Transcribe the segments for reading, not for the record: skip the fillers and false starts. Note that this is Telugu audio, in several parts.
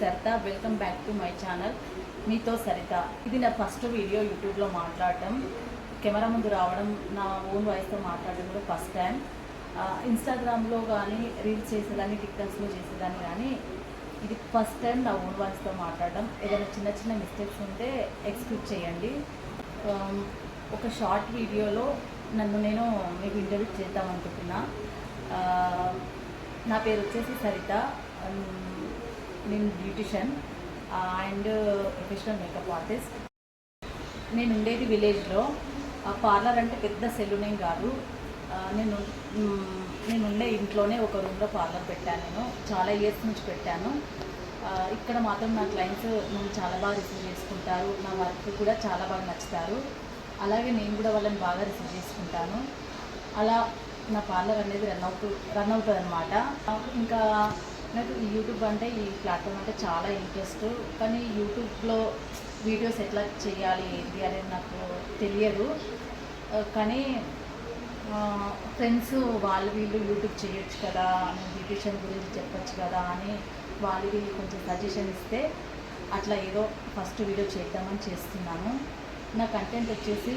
Saritha. Welcome back to my channel మీతో సరిత. ఇది నా ఫస్ట్ వీడియో యూట్యూబ్లో మాట్లాడటం, కెమెరా ముందు రావడం, నా ఓన్ వాయిస్తో మాట్లాడడం కూడా ఫస్ట్ టైం. ఇన్స్టాగ్రామ్లో కానీ రీల్స్ చేసేదాన్ని, టిక్టాక్స్లో చేసేదాన్ని, కానీ ఇది ఫస్ట్ టైం నా ఓన్ వాయిస్తో మాట్లాడడం. ఏదైనా చిన్న చిన్న మిస్టేక్స్ ఉంటే ఎక్స్క్యూజ్ చేయండి. ఒక షార్ట్ వీడియోలో నన్ను నేను మీకు ఇంటర్వ్యూ చేద్దాం అనుకుంటున్నా. నా పేరు వచ్చేసి సరిత. నేను beautician and professional makeup artist. నేను ఉండేది విలేజ్లో. పార్లర్ అంటే పెద్ద సెలూనేం కాదు. నేను ఉండే ఇంట్లోనే ఒక రూమ్లో పార్లర్ పెట్టాను. నేను చాలా ఇయర్స్ నుంచి పెట్టాను. ఇక్కడ మాత్రం నా క్లయింట్స్ నన్ను చాలా బాగా రిసీవ్ చేసుకుంటారు. నా వర్క్ కూడా చాలా బాగా నచ్చుతారు. అలాగే నేను కూడా వాళ్ళని బాగా రిసీవ్ చేసుకుంటాను. అలా నా పార్లర్ అనేది రన్ అవుతుంది అనమాట. ఇంకా నాకు ఈ యూట్యూబ్ అంటే, ఈ ప్లాట్ఫామ్ అంటే చాలా ఇంట్రెస్ట్. కానీ యూట్యూబ్లో వీడియోస్ ఎట్లా చేయాలి ఏంటి అనేది నాకు తెలియదు. కానీ ఫ్రెండ్స్ వీళ్ళు యూట్యూబ్ చేయొచ్చు కదా, నేను బ్యూటిషియన్ గురించి చెప్పొచ్చు కదా అని వీళ్ళు కొంచెం సజెషన్ ఇస్తే అట్లా ఏదో ఫస్ట్ వీడియో చేద్దామని చేస్తున్నాను. నా కంటెంట్ వచ్చేసి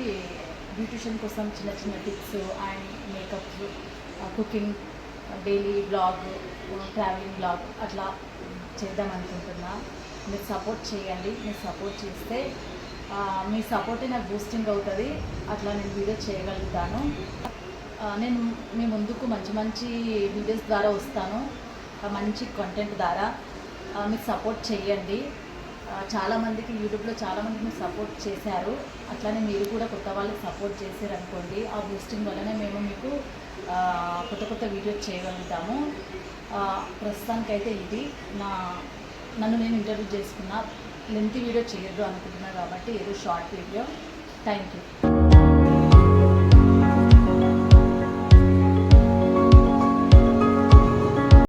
బ్యూటిషియన్ కోసం చిన్న చిన్న tips and makeups, cooking, daily blog, travelling blog అట్లా చేద్దామనుకుంటున్నా. మీరు సపోర్ట్ చేయండి. మీరు సపోర్ట్ చేస్తే మీ సపోర్టే నాకు బూస్టింగ్ అవుతుంది. అట్లా నేను వీడియో చేయగలుగుతాను. నేను మీ ముందుకు మంచి మంచి వీడియోస్ ద్వారా వస్తాను, మంచి కంటెంట్ ద్వారా. మీరు సపోర్ట్ చేయండి. చాలామందికి యూట్యూబ్లో చాలామందికి మీరు సపోర్ట్ చేశారు. అట్లానే మీరు కూడా కొత్త వాళ్ళకి సపోర్ట్ చేశారు అనుకోండి. ఆ బూస్టింగ్ వల్లనే మేము మీకు కొత్త కొత్త వీడియోస్ చేయగలుగుతాము. ప్రస్తుతానికైతే ఇది నన్ను నేను ఇంటర్వ్యూ చేసుకున్నా. లెంత్ వీడియో చేయొద్దు అనుకుంటున్నా కాబట్టి ఏదో షార్ట్ వీడియో. Thank you.